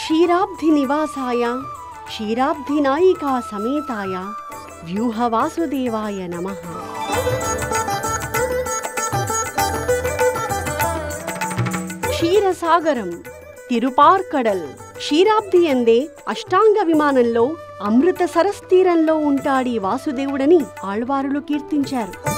क्षीराब्धि निवासाय क्षीराब्धि नायिका समेताय व्यूहवासुदेवाय नमः। క్షీరసాగరం తిరుపార్కడల్ క్షీరాబ్ది ఎందే అష్టాంగ విమానంలో అమృత సరస్తీరంలో ఉంటాడీ వాసుదేవుడని ఆళ్వారులు కీర్తించారు.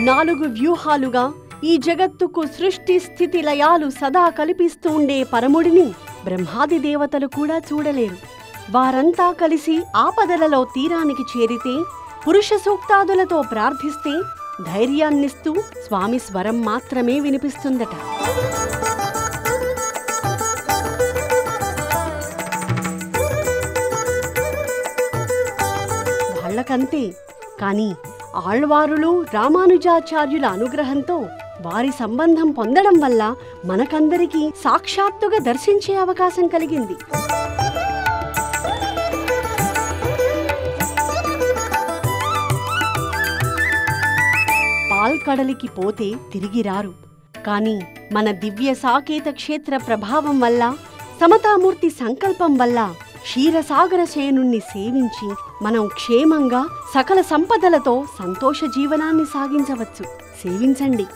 నాలుగు వ్యూహాలుగా ఈ జగత్తుకు సృష్టి స్థితి లయాలు సదా కల్పిస్తూ ఉండే పరముడిని బ్రహ్మాది దేవతలు కూడా చూడలేరు. వారంతా కలిసి ఆపదలలో తీరానికి చేరితే పురుష సూక్తాదులతో ప్రార్థిస్తే ధైర్యాన్నిస్తూ స్వామి స్వరం మాత్రమే వినిపిస్తుందట. వాళ్ళకంతే. కాని ఆళ్వారులు రామానుజాచార్యుల అనుగ్రహంతో వారి సంబంధం పొందడం వల్ల మనకందరికీ సాక్షాత్తుగా దర్శించే అవకాశం కలిగింది. పాల్కడలికి పోతే తిరిగి రారు. కాని మన దివ్య సాకేత క్షేత్ర ప్రభావం వల్ల, సమతామూర్తి సంకల్పం వల్ల క్షీరసాగర శయనుణ్ణి సేవించి మనం క్షేమంగా సకల సంపదలతో సంతోష జీవనాన్ని సాగించవచ్చు. సేవించండి.